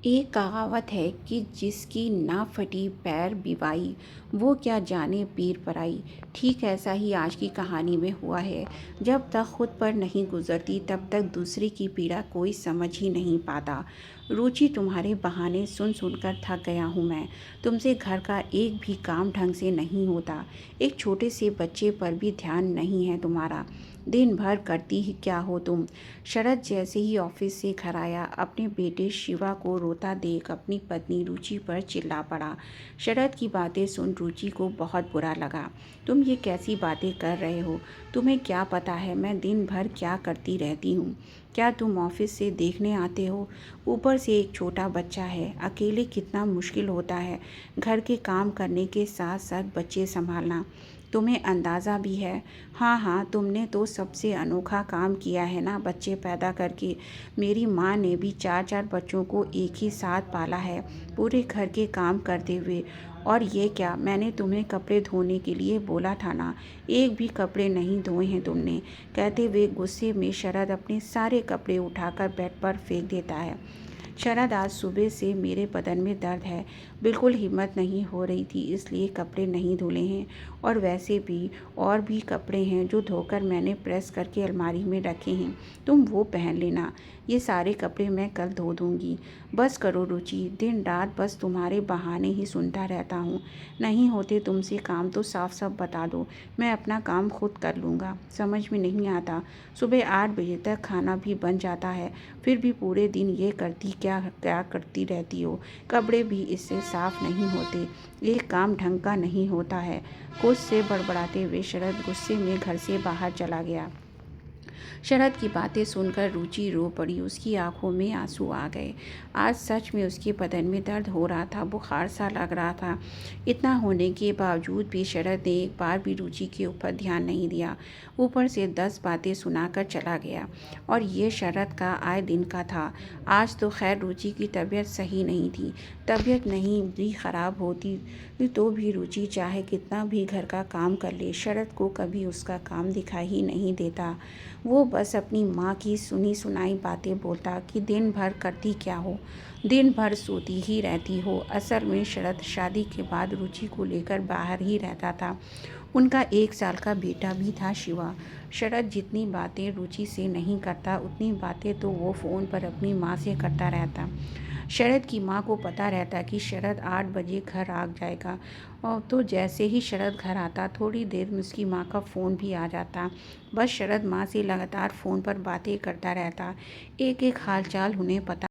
एक कहावत है कि जिसकी ना फटी पैर बिवाई वो क्या जाने पीर पराई। ठीक ऐसा ही आज की कहानी में हुआ है। जब तक खुद पर नहीं गुजरती तब तक दूसरे की पीड़ा कोई समझ ही नहीं पाता। रुचि, तुम्हारे बहाने सुन सुनकर थक गया हूँ मैं। तुमसे घर का एक भी काम ढंग से नहीं होता। एक छोटे से बच्चे पर भी ध्यान नहीं है तुम्हारा। दिन भर करती ही क्या हो तुम। शरद जैसे ही ऑफिस से घर आया, अपने बेटे शिवा को रोता देख अपनी पत्नी रुचि पर चिल्ला पड़ा। शरद की बातें सुन रुचि को बहुत बुरा लगा। तुम ये कैसी बातें कर रहे हो? तुम्हें क्या पता है मैं दिन भर क्या करती रहती हूँ? क्या तुम ऑफिस से देखने आते हो? ऊपर से एक छोटा बच्चा है, अकेले कितना मुश्किल होता है घर के काम करने के साथ साथ बच्चे संभालना। तुम्हें अंदाज़ा भी है? हाँ हाँ, तुमने तो सबसे अनोखा काम किया है ना बच्चे पैदा करके। मेरी माँ ने भी 4-4 बच्चों को एक ही साथ पाला है, पूरे घर के काम करते हुए। और ये क्या, मैंने तुम्हें कपड़े धोने के लिए बोला था ना, एक भी कपड़े नहीं धोए हैं तुमने। कहते हुए गुस्से में शरद अपने सारे कपड़े उठाकर बेड पर फेंक देता है। शरद, आज सुबह से मेरे बदन में दर्द है, बिल्कुल हिम्मत नहीं हो रही थी इसलिए कपड़े नहीं धुले हैं। और वैसे भी और भी कपड़े हैं जो धोकर मैंने प्रेस करके अलमारी में रखे हैं, तुम वो पहन लेना। ये सारे कपड़े मैं कल धो दूँगी। बस करो रुचि, दिन रात बस तुम्हारे बहाने ही सुनता रहता हूँ। नहीं होते तुमसे काम तो साफ साफ बता दो, मैं अपना काम खुद कर लूँगा। समझ में नहीं आता, सुबह 8 बजे तक खाना भी बन जाता है, फिर भी पूरे दिन ये करती क्या क्या करती रहती हो। कपड़े भी इससे साफ नहीं होते, एक काम ढंग का नहीं होता है। कुछ से बड़बड़ाते हुए शरद गुस्से में घर से बाहर चला गया। शरद की बातें सुनकर रुचि रो पड़ी, उसकी आंखों में आंसू आ गए। आज सच में उसके बदन में दर्द हो रहा था, बुखार सा लग रहा था। इतना होने के बावजूद भी शरद ने एक बार भी रुचि के ऊपर ध्यान नहीं दिया, ऊपर से 10 बातें सुनाकर चला गया। और ये शरद का आए दिन का था। आज तो खैर रुचि की तबीयत सही नहीं थी। तबीयत नहीं भी खराब होती तो भी रुचि चाहे कितना भी घर का काम कर ले, शरद को कभी उसका काम दिखाई ही नहीं देता। वो बस अपनी माँ की सुनी सुनाई बातें बोलता कि दिन भर करती क्या हो, दिन भर सोती ही रहती हो। असल में शरद शादी के बाद रुचि को लेकर बाहर ही रहता था। उनका 1 साल का बेटा भी था शिवा। शरद जितनी बातें रुचि से नहीं करता उतनी बातें तो वो फ़ोन पर अपनी माँ से करता रहता। शरद की माँ को पता रहता कि शरद 8 बजे घर आ जाएगा, और तो जैसे ही शरद घर आता थोड़ी देर में उसकी माँ का फ़ोन भी आ जाता। बस शरद माँ से लगातार फ़ोन पर बातें करता रहता, एक एक हालचाल उन्हें पता